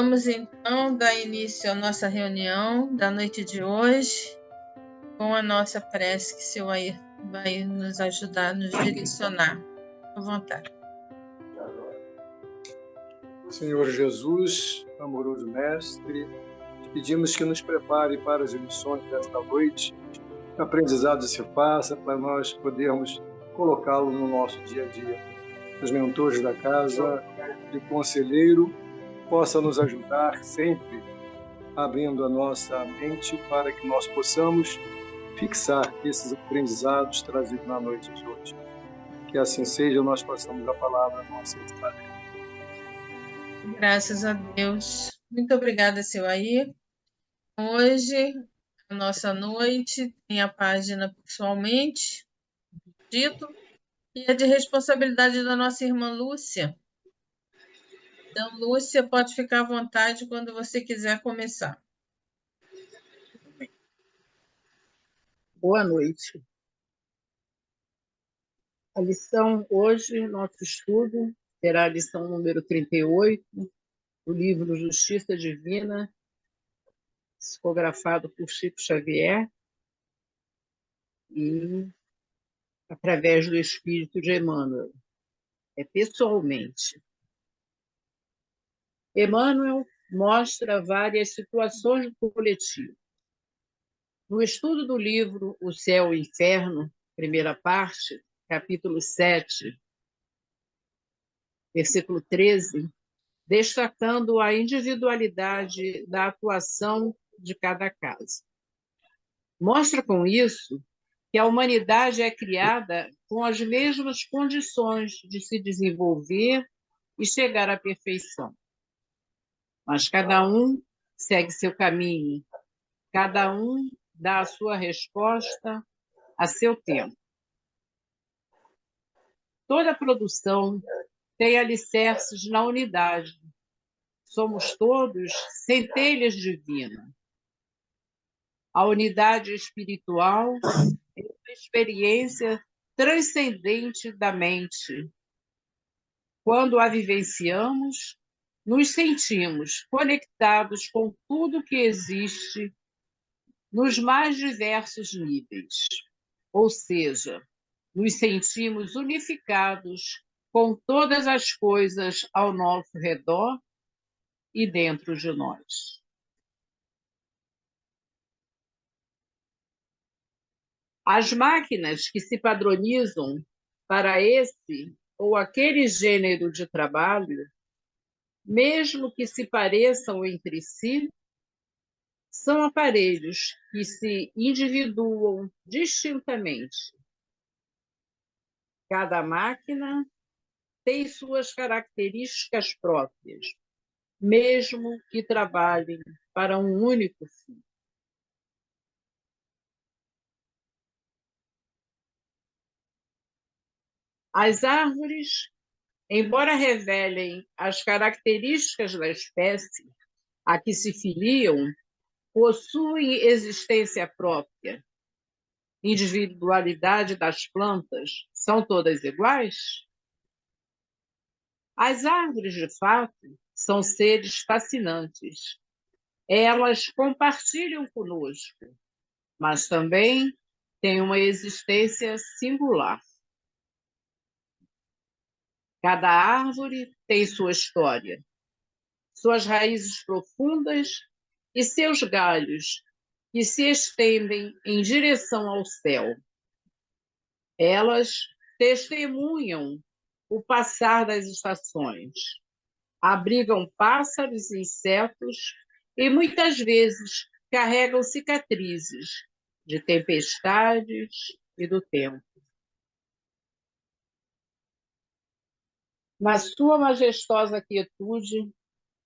Vamos então dar início à nossa reunião da noite de hoje com a nossa prece que o Senhor aí vai nos ajudar, nos direcionar. À vontade. Senhor Jesus, amoroso Mestre, pedimos que nos prepare para as lições desta noite, que o aprendizado se faça para nós podermos colocá-lo no nosso dia a dia. Os mentores da casa, de conselheiro, possa nos ajudar sempre, abrindo a nossa mente para que nós possamos fixar esses aprendizados trazidos na noite de hoje. Que assim seja, nós passamos a palavra à nossa história. Graças a Deus. Muito obrigada, seu Air. Hoje, a nossa noite tem a página Pessoalmente, dito, e é de responsabilidade da nossa irmã Lúcia. Então, Lúcia, pode ficar à vontade quando você quiser começar. Boa noite. A lição hoje, nosso estudo, será a lição número 38, do livro Justiça Divina, psicografado por Chico Xavier, e através do Espírito de Emmanuel. Pessoalmente. Emmanuel mostra várias situações do coletivo. No estudo do livro O Céu e o Inferno, primeira parte, capítulo 7, versículo 13, destacando a individualidade da atuação de cada caso. Mostra com isso que a humanidade é criada com as mesmas condições de se desenvolver e chegar à perfeição. Mas cada um segue seu caminho, cada um dá a sua resposta a seu tempo. Toda produção tem alicerces na unidade. Somos todos centelhas divinas. A unidade espiritual é uma experiência transcendente da mente. Quando a vivenciamos, nos sentimos conectados com tudo que existe nos mais diversos níveis. Ou seja, nos sentimos unificados com todas as coisas ao nosso redor e dentro de nós. As máquinas que se padronizam para esse ou aquele gênero de trabalho, mesmo que se pareçam entre si, são aparelhos que se individuam distintamente. Cada máquina tem suas características próprias, mesmo que trabalhem para um único fim. As árvores, embora revelem as características da espécie a que se filiam, possuem existência própria. Individualidade das plantas são todas iguais? As árvores, de fato, são seres fascinantes. Elas compartilham conosco, mas também têm uma existência singular. Cada árvore tem sua história, suas raízes profundas e seus galhos que se estendem em direção ao céu. Elas testemunham o passar das estações, abrigam pássaros e insetos e muitas vezes carregam cicatrizes de tempestades e do tempo. Na sua majestosa quietude,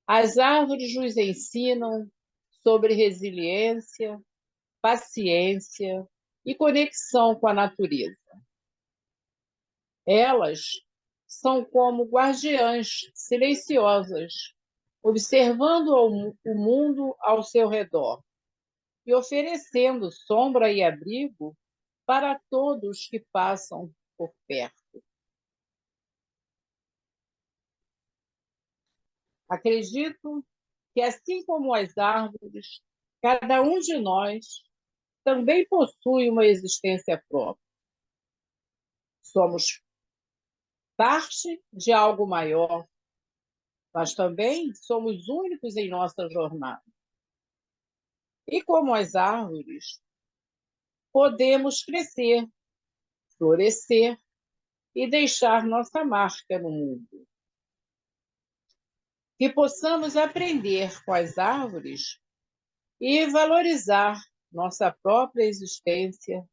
as árvores nos ensinam sobre resiliência, paciência e conexão com a natureza. Elas são como guardiãs silenciosas, observando o mundo ao seu redor e oferecendo sombra e abrigo para todos que passam por perto. Acredito que, assim como as árvores, cada um de nós também possui uma existência própria. Somos parte de algo maior, mas também somos únicos em nossa jornada. E como as árvores, podemos crescer, florescer e deixar nossa marca no mundo. Que possamos aprender com as árvores e valorizar nossa própria existência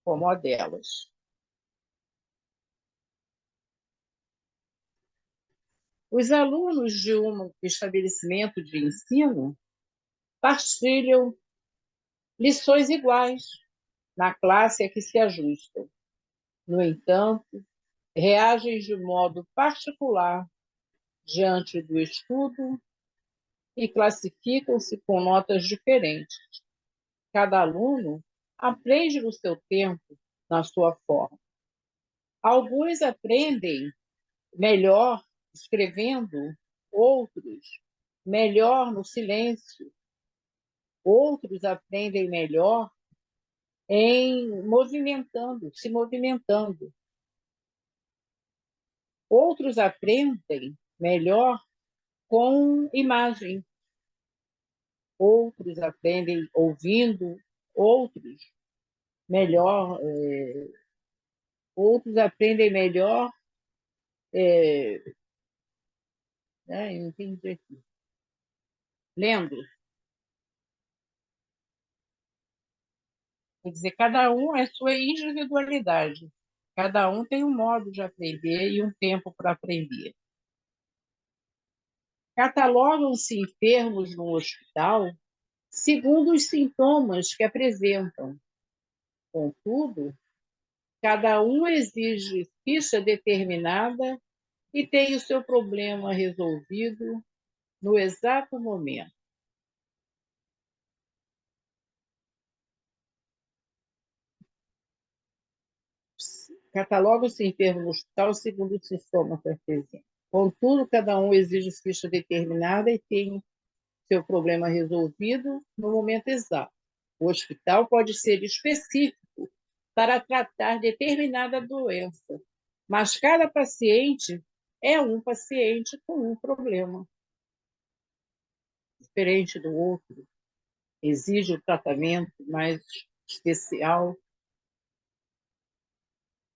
como a delas. Os alunos de um estabelecimento de ensino partilham lições iguais na classe a que se ajustam. No entanto, reagem de modo particular diante do estudo e classificam-se com notas diferentes. Cada aluno aprende no seu tempo, na sua forma. Alguns aprendem melhor escrevendo, outros melhor no silêncio, outros aprendem melhor se movimentando. Outros aprendem melhor com imagem, outros aprendem ouvindo, outros melhor, outros aprendem melhor, não entendi aqui, lendo. Quer dizer, cada um é sua individualidade. Cada um tem um modo de aprender e um tempo para aprender. Catalogam-se enfermos no hospital segundo os sintomas que apresentam. Contudo, cada um exige ficha determinada e tem o seu problema resolvido no exato momento. Catalogam-se enfermos no hospital segundo os sintomas que apresentam. Contudo, cada um exige ficha determinada e tem seu problema resolvido no momento exato. O hospital pode ser específico para tratar determinada doença, mas cada paciente é um paciente com um problema diferente do outro, exige um tratamento mais especial.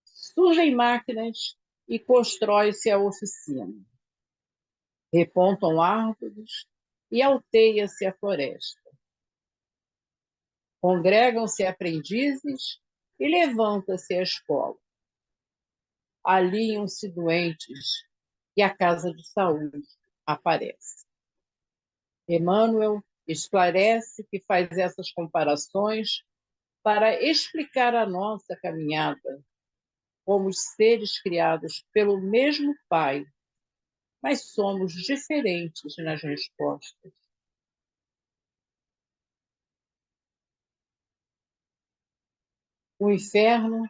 Surgem máquinas e constrói-se a oficina. Repontam árvores e alteia-se a floresta. Congregam-se aprendizes e levanta-se a escola. Aliam-se doentes e a casa de saúde aparece. Emmanuel esclarece que faz essas comparações para explicar a nossa caminhada como seres criados pelo mesmo Pai, mas somos diferentes nas respostas. O inferno,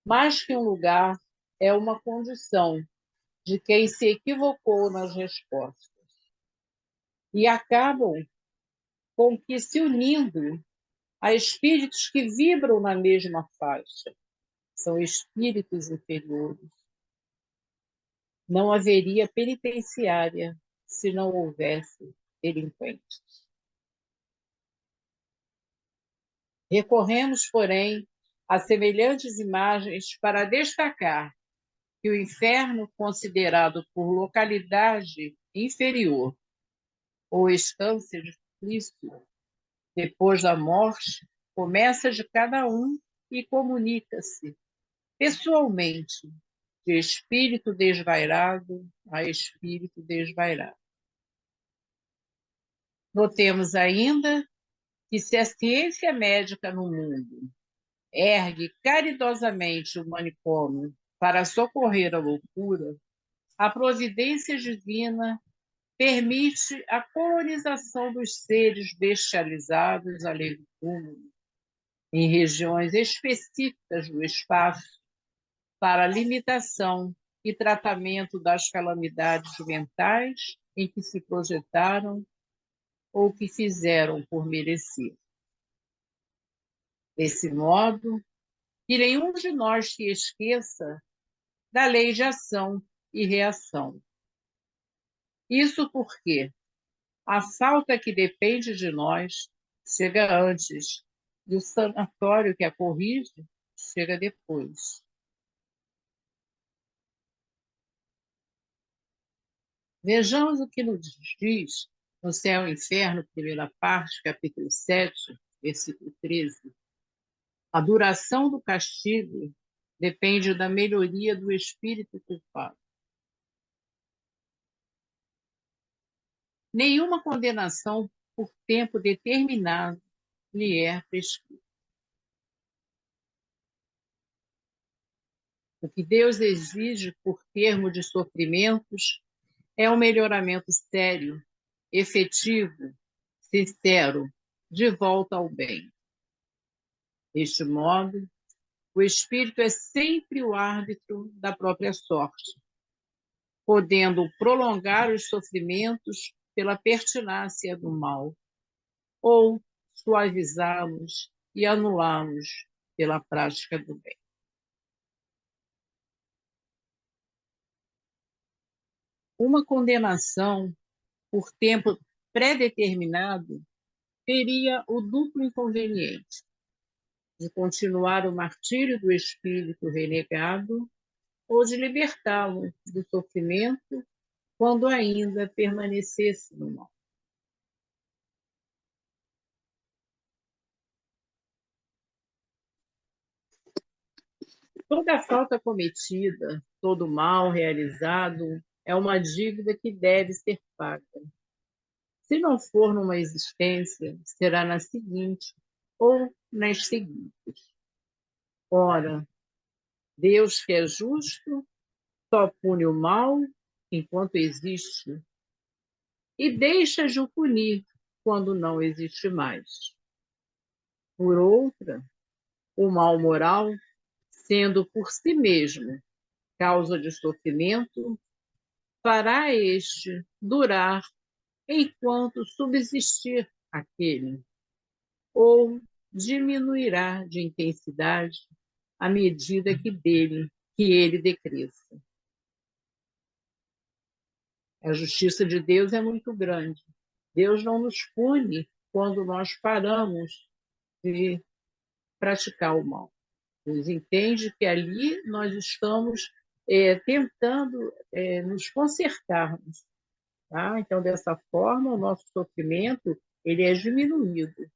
mais que um lugar, é uma condição de quem se equivocou nas respostas. E acabam com que se unindo a espíritos que vibram na mesma faixa. São espíritos inferiores. Não haveria penitenciária se não houvesse delinquentes. Recorremos, porém, a semelhantes imagens para destacar que o inferno, considerado por localidade inferior ou estância difícil, depois da morte, começa de cada um e comunica-se pessoalmente, de espírito desvairado a espírito desvairado. Notemos ainda que se a ciência médica no mundo ergue caridosamente o manicômio para socorrer a loucura, a providência divina permite a colonização dos seres bestializados além do túmulo, em regiões específicas do espaço, para limitação e tratamento das calamidades mentais em que se projetaram ou que fizeram por merecer. Desse modo, que nenhum de nós se esqueça da lei de ação e reação. Isso porque a falta que depende de nós chega antes e o sanatório que a corrige chega depois. Vejamos o que nos diz no Céu e Inferno, primeira parte, capítulo 7, versículo 13. A duração do castigo depende da melhoria do espírito culpado. Nenhuma condenação por tempo determinado lhe é prescrita. O que Deus exige por termo de sofrimentos é um melhoramento sério, efetivo, sincero, de volta ao bem. Deste modo, o espírito é sempre o árbitro da própria sorte, podendo prolongar os sofrimentos pela pertinácia do mal, ou suavizá-los e anulá-los pela prática do bem. Uma condenação por tempo pré-determinado teria o duplo inconveniente de continuar o martírio do espírito renegado ou de libertá-lo do sofrimento quando ainda permanecesse no mal. Toda falta cometida, todo mal realizado é uma dívida que deve ser paga. Se não for numa existência, será na seguinte ou nas seguintes. Ora, Deus que é justo, só pune o mal enquanto existe e deixa de o punir quando não existe mais. Por outra, o mal moral, sendo por si mesmo causa de sofrimento, fará este durar enquanto subsistir aquele, ou diminuirá de intensidade à medida que ele decresça. A justiça de Deus é muito grande. Deus não nos pune quando nós paramos de praticar o mal. Deus entende que ali nós estamos tentando nos consertarmos. Tá? Então, dessa forma, o nosso sofrimento ele é diminuído.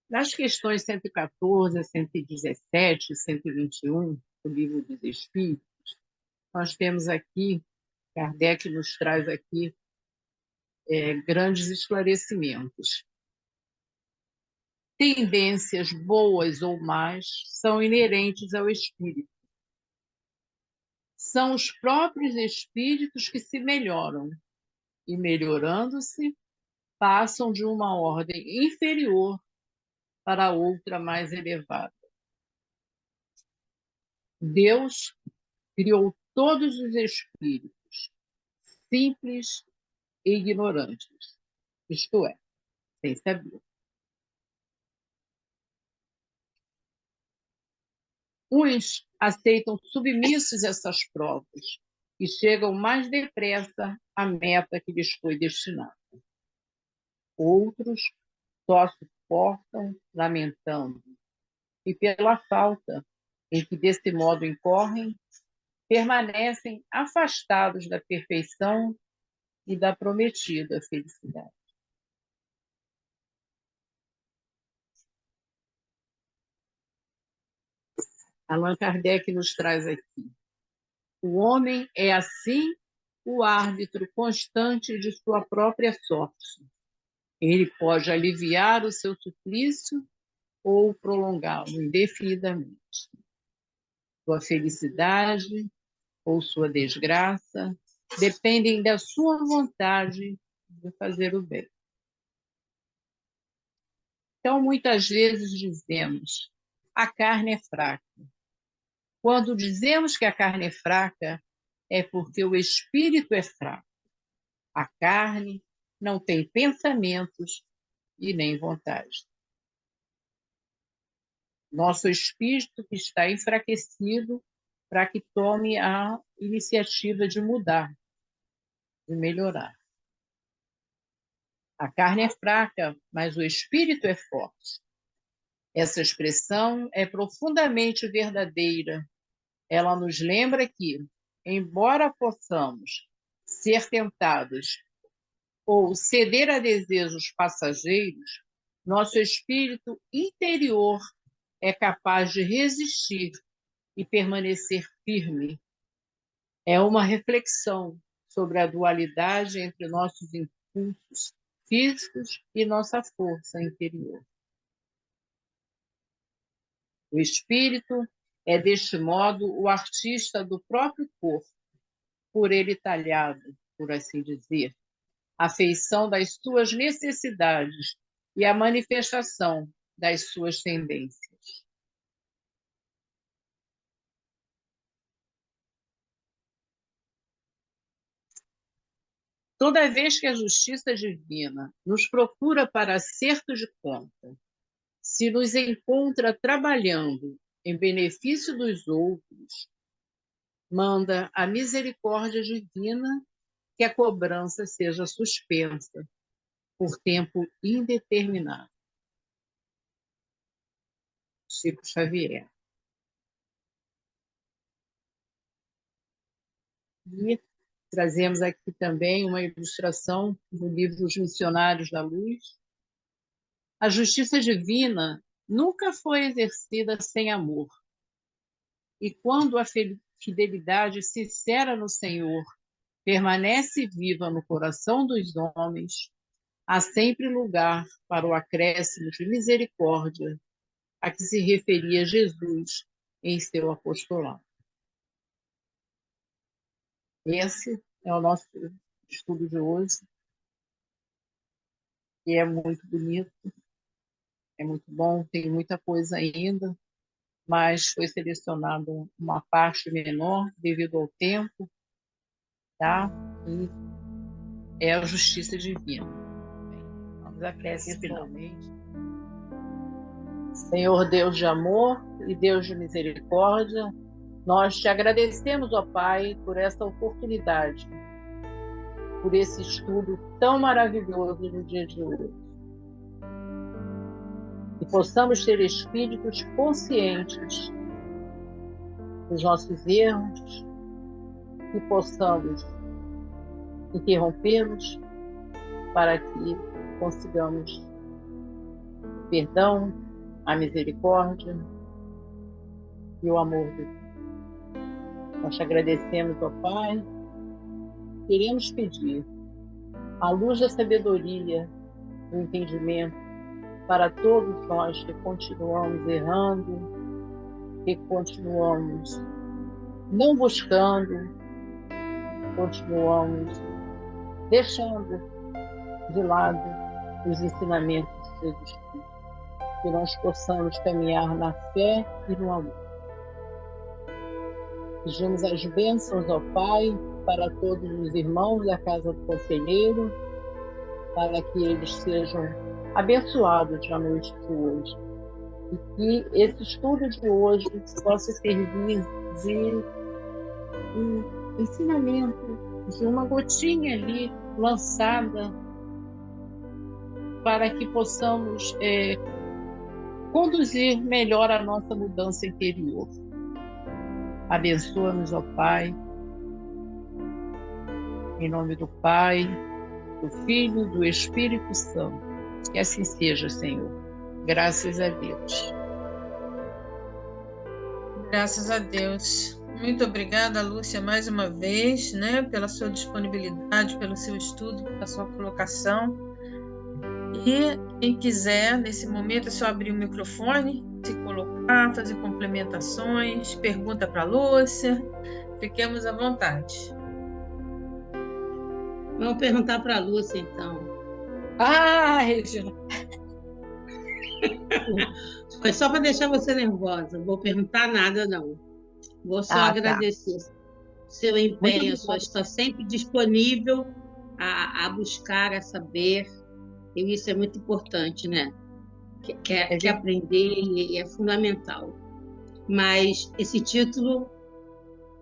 Nas questões 114, 117 e 121 do Livro dos Espíritos, nós temos aqui, Kardec nos traz aqui grandes esclarecimentos. Tendências boas ou más são inerentes ao espírito. São os próprios espíritos que se melhoram e, melhorando-se, passam de uma ordem inferior para outra mais elevada. Deus criou todos os espíritos, simples e ignorantes, isto é, sem saber. Uns aceitam submissos essas provas e chegam mais depressa à meta que lhes foi destinada. Outros só suportam lamentando, e pela falta em que desse modo incorrem, permanecem afastados da perfeição e da prometida felicidade. Allan Kardec nos traz aqui. O homem é, assim, o árbitro constante de sua própria sorte. Ele pode aliviar o seu suplício ou prolongá-lo indefinidamente. Sua felicidade ou sua desgraça dependem da sua vontade de fazer o bem. Então, muitas vezes dizemos, a carne é fraca. Quando dizemos que a carne é fraca, é porque o espírito é fraco. A carne não tem pensamentos e nem vontade. Nosso espírito que está enfraquecido para que tome a iniciativa de mudar, de melhorar. A carne é fraca, mas o espírito é forte. Essa expressão é profundamente verdadeira. Ela nos lembra que, embora possamos ser tentados ou ceder a desejos passageiros, nosso espírito interior é capaz de resistir e permanecer firme. É uma reflexão sobre a dualidade entre nossos impulsos físicos e nossa força interior. O espírito é, deste modo, o artista do próprio corpo, por ele talhado, por assim dizer, a feição das suas necessidades e a manifestação das suas tendências. Toda vez que a justiça divina nos procura para acerto de conta, se nos encontra trabalhando em benefício dos outros, manda a misericórdia divina que a cobrança seja suspensa por tempo indeterminado. Chico Xavier. E trazemos aqui também uma ilustração do livro Os Missionários da Luz. A justiça divina nunca foi exercida sem amor. E quando a fidelidade sincera no Senhor permanece viva no coração dos homens, há sempre lugar para o acréscimo de misericórdia a que se referia Jesus em seu apostolado. Esse é o nosso estudo de hoje, que é muito bonito, é muito bom, tem muita coisa ainda, mas foi selecionada uma parte menor devido ao tempo, tá? E é a justiça divina. Vamos acrescer finalmente. Senhor Deus de amor e Deus de misericórdia, nós te agradecemos, ó Pai, por essa oportunidade, por esse estudo tão maravilhoso no dia de hoje. Que possamos ter espíritos conscientes dos nossos erros, que possamos interrompê-los para que consigamos o perdão, a misericórdia e o amor de Deus. Nós te agradecemos, ó Pai. Queremos pedir a luz da sabedoria, do entendimento, para todos nós que continuamos errando, que continuamos não buscando, continuamos deixando de lado os ensinamentos de Jesus Cristo, que nós possamos caminhar na fé e no amor. Pedimos as bênçãos ao Pai para todos os irmãos da Casa do Conselheiro, para que eles sejam abençoados na noite de hoje. E que esse estudo de hoje possa servir de um ensinamento, de uma gotinha ali lançada, para que possamos conduzir melhor a nossa mudança interior. Abençoa-nos, ó Pai, em nome do Pai, do Filho, do Espírito Santo. Que assim seja, Senhor. Graças a Deus. Graças a Deus. Muito obrigada, Lúcia, mais uma vez, né, pela sua disponibilidade, pelo seu estudo, pela sua colocação. E quem quiser, nesse momento, é só abrir o microfone, se colocar, fazer complementações, pergunta para a Lúcia. Fiquemos à vontade. Vamos perguntar para a Lúcia, então. Ah, Regina! Foi só para deixar você nervosa. Não vou perguntar nada, não. Vou só agradecer. seu Muito empenho, obrigada. está sempre disponível a buscar, a saber, e isso é muito importante, né? Quer aprender e é fundamental. Mas esse título,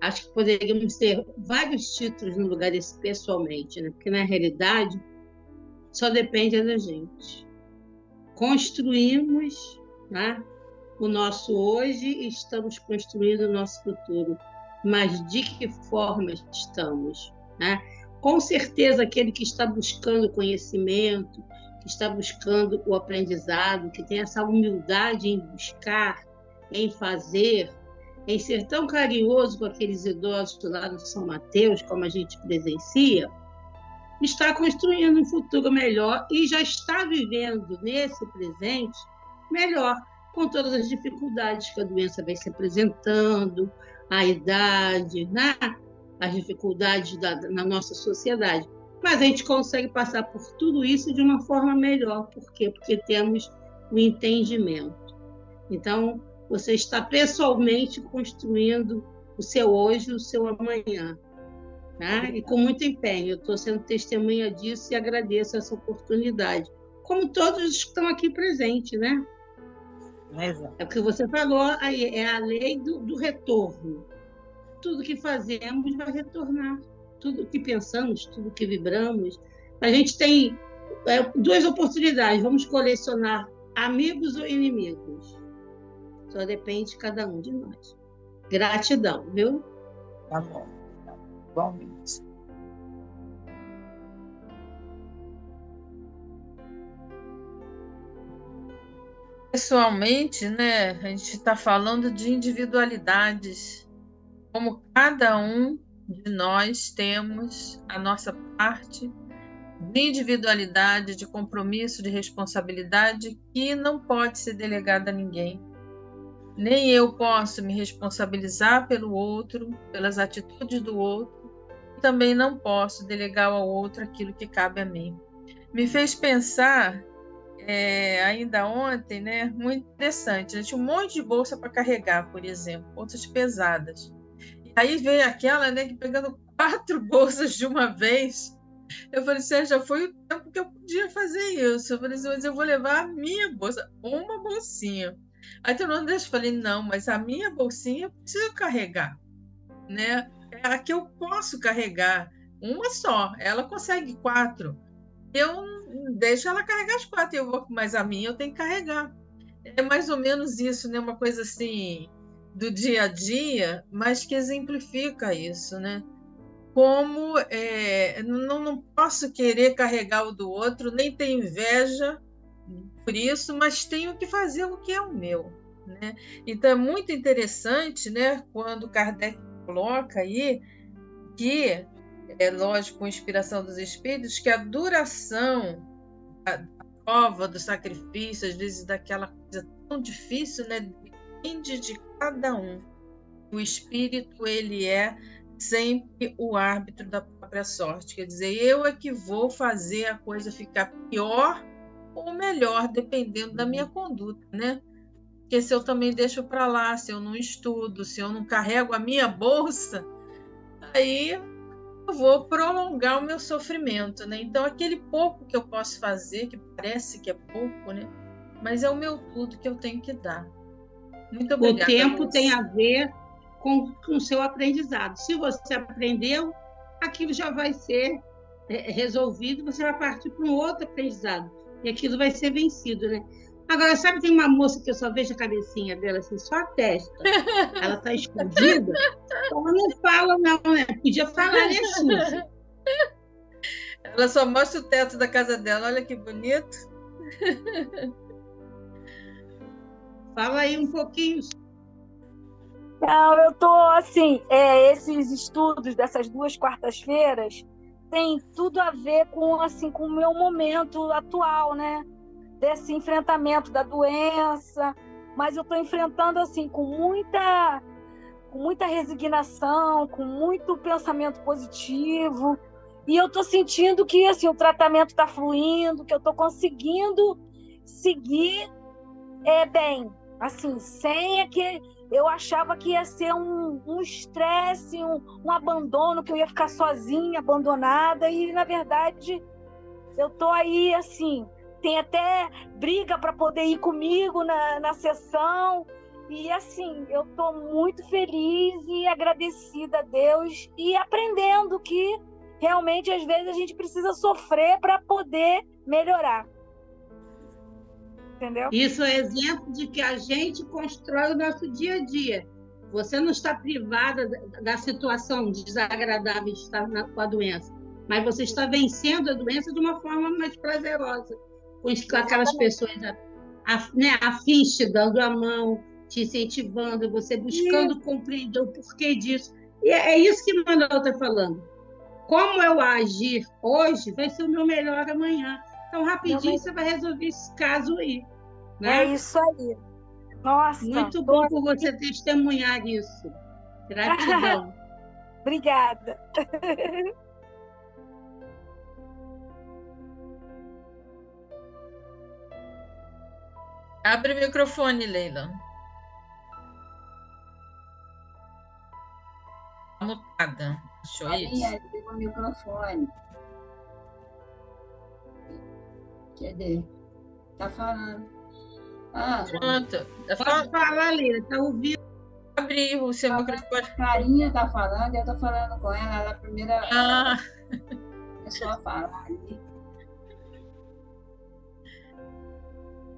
acho que poderíamos ter vários títulos no lugar desse pessoalmente, né? Porque, na realidade, só depende da gente. Construímos, né, o nosso hoje e estamos construindo o nosso futuro. Mas de que forma estamos, né? Com certeza, aquele que está buscando conhecimento, que está buscando o aprendizado, que tem essa humildade em buscar, em fazer, em ser tão carinhoso com aqueles idosos lá no São Mateus, como a gente presencia, está construindo um futuro melhor e já está vivendo nesse presente melhor, com todas as dificuldades que a doença vai se apresentando, a idade, né? As dificuldades na nossa sociedade. Mas a gente consegue passar por tudo isso de uma forma melhor. Por quê? Porque temos o entendimento. Então, você está pessoalmente construindo o seu hoje e o seu amanhã. Tá? E com muito empenho. Eu estou sendo testemunha disso e agradeço essa oportunidade. Como todos que estão aqui presentes, né? Exato. É o que você falou aí, é a lei do retorno. Tudo que fazemos vai retornar. Tudo que pensamos, tudo que vibramos. A gente tem duas oportunidades. Vamos colecionar amigos ou inimigos. Só depende de cada um de nós. Gratidão, viu? Tá bom. Igualmente. Pessoalmente, né, a gente está falando de individualidades, como cada um de nós temos a nossa parte de individualidade, de compromisso, de responsabilidade que não pode ser delegada a ninguém. Nem eu posso me responsabilizar pelo outro, pelas atitudes do outro, e também não posso delegar ao outro aquilo que cabe a mim. Me fez pensar, ainda ontem, né, muito interessante. Tinha um monte de bolsa para carregar, por exemplo, bolsas pesadas. E aí veio aquela, né, que pegando 4 bolsas de uma vez. Eu falei assim, já foi o tempo que eu podia fazer isso. Eu falei assim, mas eu vou levar a minha bolsa, uma bolsinha. Aí todo mundo deixa, eu falei, não, mas a minha bolsinha eu preciso carregar, né? É a que eu posso carregar, uma só. Ela consegue 4. Eu deixo ela carregar as 4, mas a minha eu tenho que carregar. É mais ou menos isso, né? Uma coisa assim do dia a dia, mas que exemplifica isso, né? Como não posso querer carregar o do outro, nem ter inveja por isso, mas tenho que fazer o que é o meu, né? Então é muito interessante, né, quando Kardec coloca aí que, é lógico, com inspiração dos espíritos, que a duração da prova, do sacrifício, às vezes daquela coisa tão difícil, né, depende de cada um. O espírito, ele é sempre o árbitro da própria sorte. Quer dizer, eu é que vou fazer a coisa ficar pior ou melhor, dependendo da minha conduta, né? Porque se eu também deixo para lá, se eu não estudo, se eu não carrego a minha bolsa, aí eu vou prolongar o meu sofrimento, né? Então, aquele pouco que eu posso fazer, que parece que é pouco, né? Mas é o meu tudo que eu tenho que dar. Muito O obrigada, tempo tem Lúcia. a ver com o seu aprendizado. Se você aprendeu, aquilo já vai ser resolvido, você vai partir para um outro aprendizado. E aquilo vai ser vencido, né? Agora, sabe, tem uma moça que eu só vejo a cabecinha dela, assim, só a testa. Ela está escondida. Ela não fala, não, né? Podia falar, né, Suzy? Ela só mostra o teto da casa dela. Olha que bonito. Fala aí um pouquinho. Não, eu tô assim, esses estudos dessas 2 quartas-feiras tem tudo a ver com assim com o meu momento atual, né? Desse enfrentamento da doença, mas eu estou enfrentando assim com muita resignação, com muito pensamento positivo, e eu estou sentindo que assim o tratamento está fluindo, que eu estou conseguindo seguir bem, assim, sem aquele. eu achava que ia ser um estresse, um abandono, que eu ia ficar sozinha, abandonada, e na verdade eu tô aí assim, tem até briga para poder ir comigo na sessão, e assim, eu tô muito feliz e agradecida a Deus e aprendendo que realmente às vezes a gente precisa sofrer para poder melhorar. Entendeu? Isso é exemplo de que a gente constrói o nosso dia a dia. Você não está privada da situação desagradável de estar com a doença, mas você está vencendo a doença de uma forma mais prazerosa, com aquelas pessoas afins te dando a mão, te incentivando, você buscando compreender o porquê disso. E é isso que Manuel está falando. Como eu agir hoje vai ser o meu melhor amanhã. Então, rapidinho, você vai resolver esse caso aí. Né? É isso aí. Nossa. Muito bom por você testemunhar isso. Gratidão. Obrigada. Abre o microfone, Leila. Tá mutada. Achou isso? Liga o microfone. Cadê? Tá falando. Pronto. Pode falar, Leila. Tá ouvindo? Abre o seu microfone. Carinha tá falando, eu tô falando com ela. Ela primeira começou a falar ali.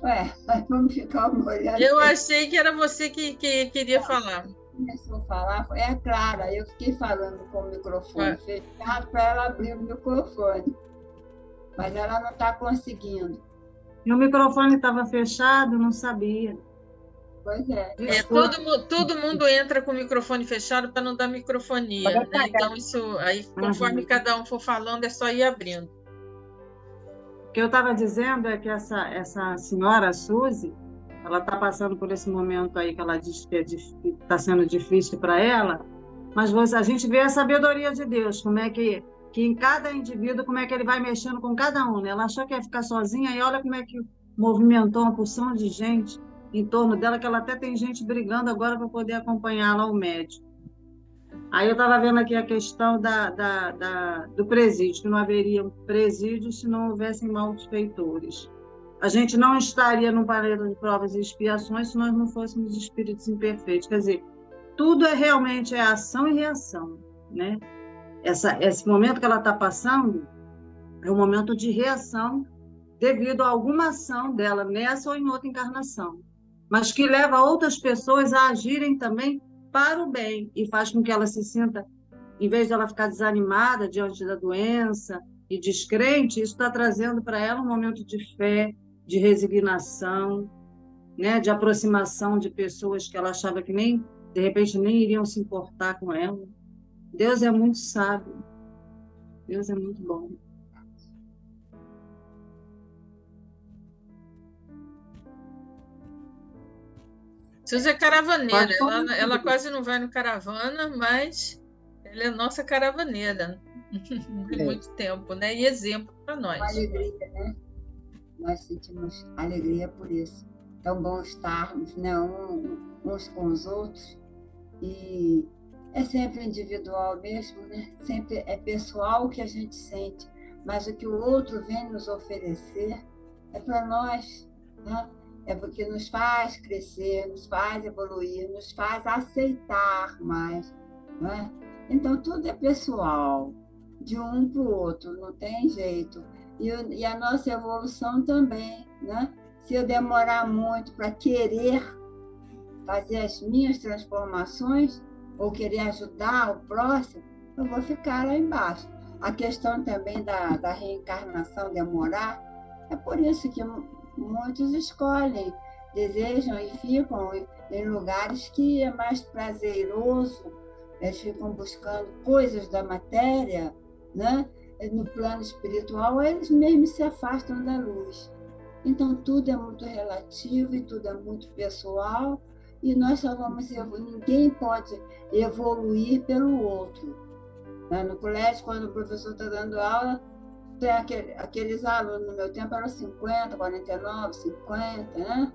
Ué, mas vamos ficar olhando. Eu achei que era você que queria falar. Começou a falar, foi a Clara. Eu fiquei falando com o microfone fechado para ela abrir o microfone. Mas ela não está conseguindo. E o microfone estava fechado, não sabia. Pois é. Todo mundo entra com o microfone fechado para não dar microfonia, né? Então, isso aí, conforme cada um for falando, é só ir abrindo. O que eu estava dizendo é que essa senhora, a Suzy, ela está passando por esse momento aí que ela diz que está sendo difícil para ela, mas a gente vê a sabedoria de Deus, como é que em cada indivíduo, como é que ele vai mexendo com cada um, né? Ela achou que ia ficar sozinha e olha como é que movimentou uma porção de gente em torno dela, que ela até tem gente brigando agora para poder acompanhar lá o médico. Aí eu estava vendo aqui a questão do presídio, que não haveria um presídio se não houvessem malfeitores. A gente não estaria num parede de provas e expiações se nós não fôssemos espíritos imperfeitos. Quer dizer, tudo realmente é ação e reação, né? Esse momento que ela está passando é um momento de reação devido a alguma ação dela nessa ou em outra encarnação, mas que leva outras pessoas a agirem também para o bem e faz com que ela se sinta, em vez de ela ficar desanimada diante da doença e descrente, isso está trazendo para ela um momento de fé, de resignação, né, de aproximação de pessoas que ela achava que de repente nem iriam se importar com ela. Deus é muito sábio. Deus é muito bom. Suzy é caravaneira. Ela quase não vai no caravana, mas ela é nossa caravaneira. De muito tempo, né? E exemplo para nós. Uma alegria, né? Nós sentimos alegria por isso. Tão bom estarmos, né? Uns com os outros. E é sempre individual mesmo, né? Sempre é pessoal o que a gente sente, mas o que o outro vem nos oferecer é para nós, né? É porque nos faz crescer, nos faz evoluir, nos faz aceitar mais, né? Então tudo é pessoal, de um para o outro, não tem jeito. E a nossa evolução também, né? Se eu demorar muito para querer fazer as minhas transformações, ou querer ajudar o próximo, eu vou ficar lá embaixo. A questão também da reencarnação demorar, é por isso que muitos escolhem, desejam e ficam em lugares que é mais prazeroso, eles ficam buscando coisas da matéria, né? No plano espiritual, eles mesmos se afastam da luz. Então, tudo é muito relativo e tudo é muito pessoal, e nós só vamos evoluir, ninguém pode evoluir pelo outro. No colégio, quando o professor está dando aula, tem aqueles alunos, no meu tempo eram 50, 49, 50, né?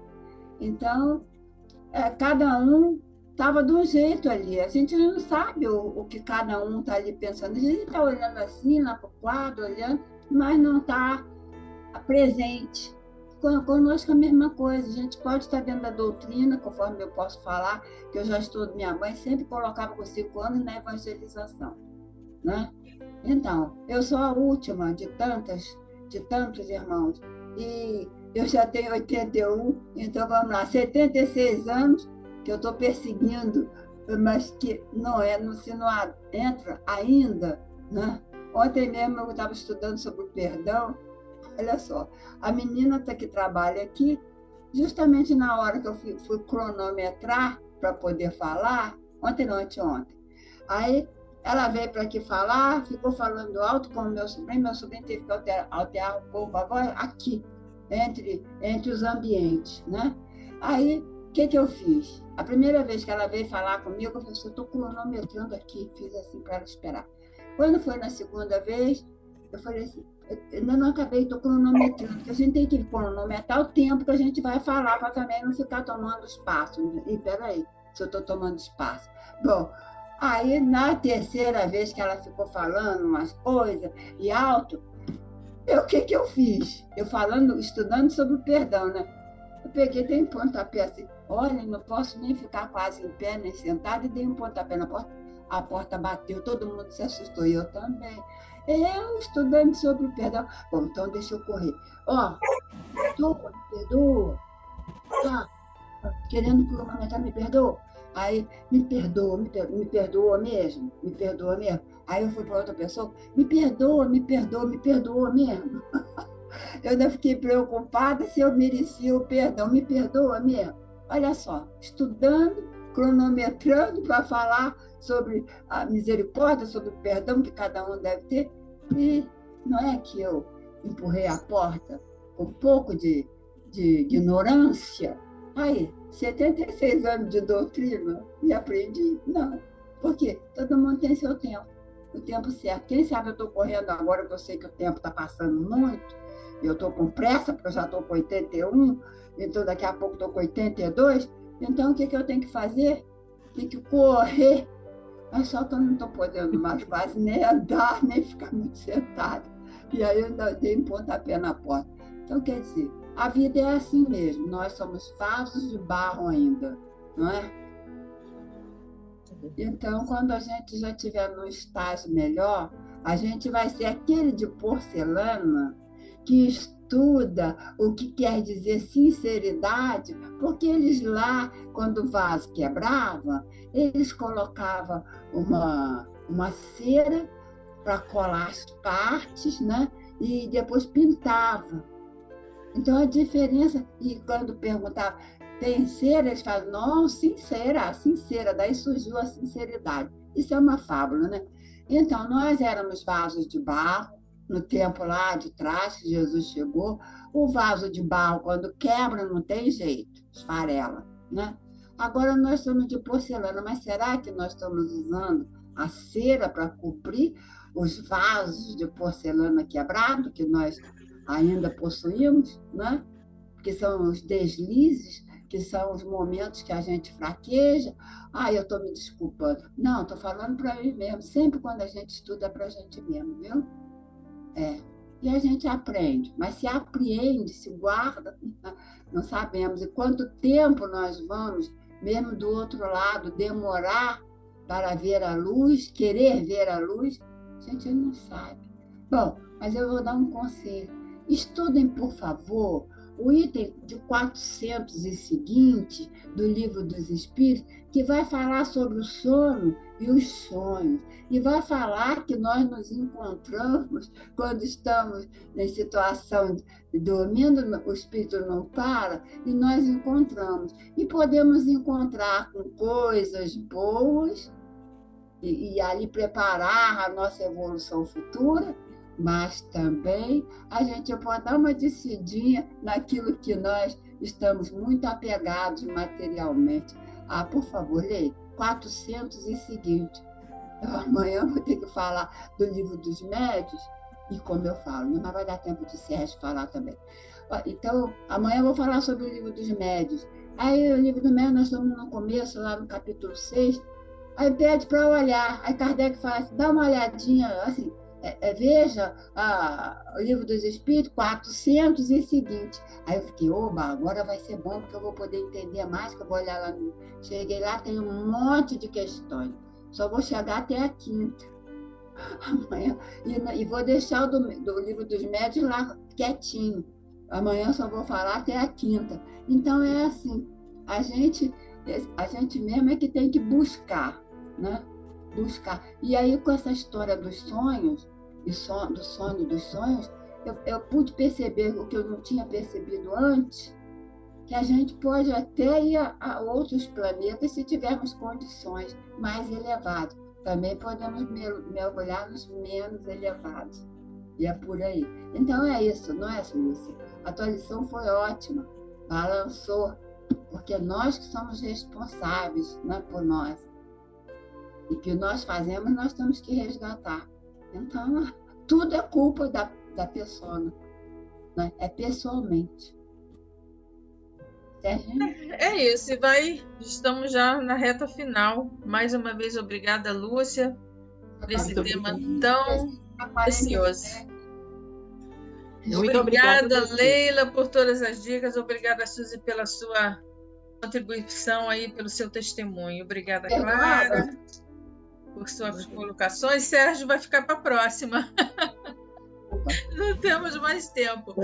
Então, cada um estava de um jeito ali. A gente não sabe o que cada um está ali pensando. A gente está olhando assim, lá para o quadro, olhando, mas não está presente. Conosco é a mesma coisa. A gente pode estar dentro da doutrina, conforme eu posso falar, que eu já estudo, minha mãe sempre colocava com 5 anos na evangelização, né? Então, eu sou a última de tantos irmãos. E eu já tenho 81, então vamos lá, 76 anos que eu estou perseguindo, mas que não é, se não entra ainda, né? Ontem mesmo eu estava estudando sobre o perdão. Olha só, a menina que trabalha aqui, justamente na hora que eu fui cronometrar para poder falar, ontem não, anteontem. Aí ela veio para aqui falar, ficou falando alto com o meu sobrinho teve que alterar um pouco a voz aqui, entre os ambientes, né? Aí, o que eu fiz? A primeira vez que ela veio falar comigo, eu falei assim, eu estou cronometrando aqui, fiz assim para ela esperar. Quando foi na segunda vez, eu falei assim, eu ainda não acabei, estou cronometrando, porque a gente tem que cronometrar o tempo que a gente vai falar, para também não ficar tomando espaço. E peraí, se eu estou tomando espaço. Bom, aí na terceira vez que ela ficou falando umas coisas e alto, o que eu fiz? Eu estudando sobre o perdão, né? Eu peguei, dei um pontapé assim, olha, não posso nem ficar quase em pé, nem sentada, e dei um pontapé na porta. A porta bateu, todo mundo se assustou, e eu também. Eu estudando sobre o perdão. Bom, então deixa eu correr. Ó, me perdoa. Tá, querendo cronometrar, me perdoa. Aí, me perdoa mesmo, me perdoa mesmo. Aí eu fui para outra pessoa, me perdoa mesmo. Eu ainda fiquei preocupada se eu merecia o perdão, me perdoa mesmo. Olha só, estudando, cronometrando para falar sobre a misericórdia, sobre o perdão que cada um deve ter. E não é que eu empurrei a porta com um pouco de ignorância. Aí, 76 anos de doutrina e aprendi? Não. Por quê? Todo mundo tem seu tempo, o tempo certo. Quem sabe eu estou correndo agora, que eu sei que o tempo está passando muito, e eu estou com pressa, porque eu já estou com 81, então daqui a pouco estou com 82. Então, o que eu tenho que fazer? Tem que correr. Mas só que eu não estou podendo mais quase nem andar, nem ficar muito sentada. E aí eu ainda dei um pontapé na porta. Então, quer dizer, a vida é assim mesmo. Nós somos vasos de barro ainda, não é? Então, quando a gente já estiver no estágio melhor, a gente vai ser aquele de porcelana que estuda o que quer dizer sinceridade, porque eles lá, quando o vaso quebrava, eles colocavam uma cera para colar as partes, né? E depois pintava. Então, a diferença, e quando perguntava, tem cera? Eles falam, não, sincera, daí surgiu a sinceridade. Isso é uma fábula, né? Então, nós éramos vasos de barro, no tempo lá de trás, que Jesus chegou. O vaso de barro, quando quebra, não tem jeito, esfarela, né? Agora nós somos de porcelana, mas será que nós estamos usando a cera para cobrir os vasos de porcelana quebrado que nós ainda possuímos, né? Que são os deslizes, que são os momentos que a gente fraqueja. Eu estou me desculpando. Não, estou falando para mim mesmo. Sempre quando a gente estuda, é para a gente mesmo, viu? E a gente aprende, mas se apreende, se guarda, não sabemos. E quanto tempo nós vamos, mesmo do outro lado, demorar para ver a luz, querer ver a luz, a gente não sabe. Bom, mas eu vou dar um conselho. Estudem, por favor, o item de 400 e seguinte do Livro dos Espíritos, que vai falar sobre o sono e os sonhos, e vai falar que nós nos encontramos quando estamos em situação de dormindo, o espírito não para, e nós encontramos. E podemos encontrar com coisas boas, e ali preparar a nossa evolução futura, mas também a gente pode dar uma descidinha naquilo que nós estamos muito apegados materialmente. Por favor, leia 400 e seguinte. Amanhã eu vou ter que falar do Livro dos Médiuns, e como eu falo, mas vai dar tempo de Sérgio falar também. Então, amanhã eu vou falar sobre o Livro dos Médiuns, Aí o livro do Médiuno, nós estamos no começo, lá no capítulo 6, aí pede para olhar. Aí Kardec fala assim, dá uma olhadinha, assim, veja o livro dos Espíritos, 400 e seguinte. Aí eu fiquei, oba, agora vai ser bom, porque eu vou poder entender mais, que eu vou olhar lá. Cheguei lá, tem um monte de questões. Só vou chegar até a quinta. Amanhã, e vou deixar o do livro dos médios lá quietinho. Amanhã só vou falar até a quinta. Então é assim, a gente mesmo é que tem que buscar, né? Buscar. E aí com essa história dos sonhos, do sono dos sonhos, eu pude perceber o que eu não tinha percebido antes, que a gente pode até ir a outros planetas se tivermos condições mais elevadas. Também podemos mergulhar nos menos elevados. E é por aí. Então é isso, não é, Lúcia? A tua lição foi ótima, balançou, porque nós que somos responsáveis, né, por nós. E o que nós fazemos, nós temos que resgatar. Então, tudo é culpa da pessoa, né? É pessoalmente. É isso, estamos já na reta final. Mais uma vez, obrigada, Lúcia, por esse tema tão precioso. Muito obrigada, Leila, por todas as dicas. Obrigada, Suzy, pela sua contribuição aí, pelo seu testemunho. Obrigada, Clara, por suas colocações. Sérgio vai ficar para a próxima. Não temos mais tempo.